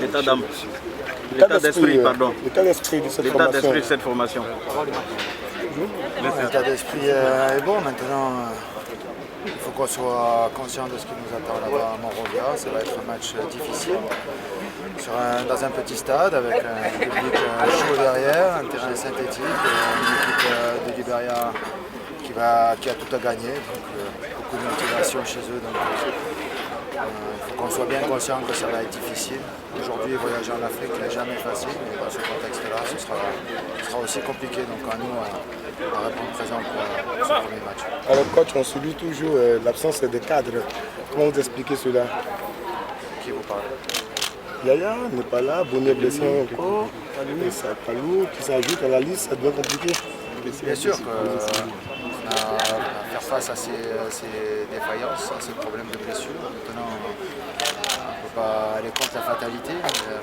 l'état d'esprit, pardon. L'état d'esprit de cette L'état formation. d'esprit de cette formation. L'état d'esprit est bon. Maintenant, il faut qu'on soit conscient de ce qui nous attend là-bas à Monrovia. Ça va être un match difficile. Dans un petit stade avec un public chaud derrière, un terrain synthétique, une équipe de Liberia qui a tout à gagner. Donc, beaucoup de motivation chez eux. Donc, il faut qu'on soit bien conscient que ça va être difficile. Aujourd'hui, voyager en Afrique n'est jamais facile, mais dans ce contexte-là, ce sera aussi compliqué. Donc à nous, à répondre présent pour ce premier match. Alors coach, on subit toujours l'absence de cadre. Comment vous expliquez cela? Qui vous parle? Yaya n'est pas là, Bonnet blessé encore, et Palou qui s'ajoute à la liste, ça devient compliqué. Bien sûr qu'on a à faire face à ces défaillances, à ces problèmes de blessure. Maintenant, on ne peut pas aller contre la fatalité.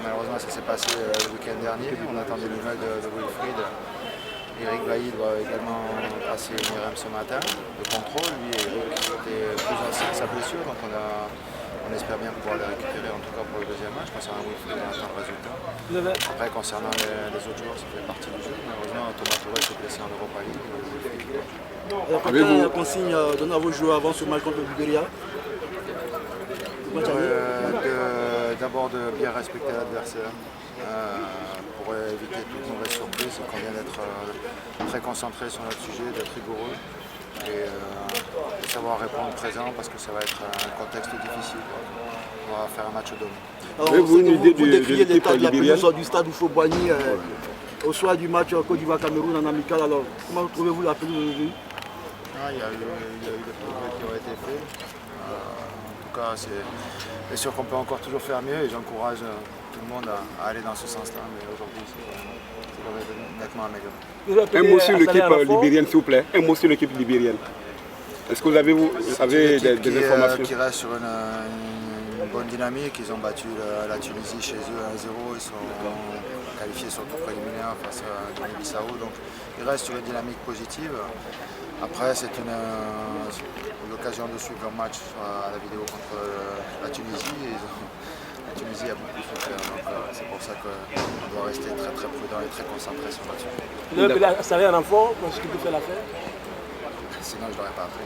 Malheureusement, ça s'est passé le week-end dernier. On attend des nouvelles de Wilfried. Eric Bailly doit également passer une IRM ce matin de contrôle. Lui, Eric était plus ancien que sa blessure, donc on espère bien pouvoir le récupérer, en tout cas pour le deuxième match. Concernant Wilfried, on attend le résultat. Après, concernant les autres joueurs, ça fait partie du jeu. Malheureusement, Thomas Touré s'est blessé en Europa League. Quelle consigne donnée à vos joueurs avant ce match contre le Liberia? D'abord de bien respecter l'adversaire pour éviter toute mauvaise surprise, qu'on vient d'être très concentré sur notre sujet, d'être rigoureux et de savoir répondre présent parce que ça va être un contexte difficile. On va faire un match au dôme. Vous décriez l'état de la pelouse du stade Oufo-Boigny au soir du match Côte d'Ivoire-Cameroun en amical. Alors, comment trouvez-vous la pelouse aujourd'hui? Il y a eu des progrès qui ont été faits. En tout cas, c'est sûr qu'on peut encore toujours faire mieux et j'encourage tout le monde à aller dans ce sens-là. Mais aujourd'hui, c'est nettement amélioré. Un mot sur l'équipe libérienne, s'il vous plaît. Un mot sur l'équipe libérienne. Est-ce que vous avez des informations? Qui reste sur une bonne dynamique. Ils ont battu la Tunisie chez eux 1-0. Ils sont qualifiés sur le tour préliminaire face à Guinée-Bissau. Donc ils restent sur une dynamique positive. Après, c'est l'occasion de suivre leur match à la vidéo contre la Tunisie. La Tunisie a beaucoup souffert, donc c'est pour ça qu'on doit rester très très prudent et très concentré sur notre sujet. Ça avait un enfant, je pense que tu peux faire l'affaire. Sinon, je ne l'aurais pas appris.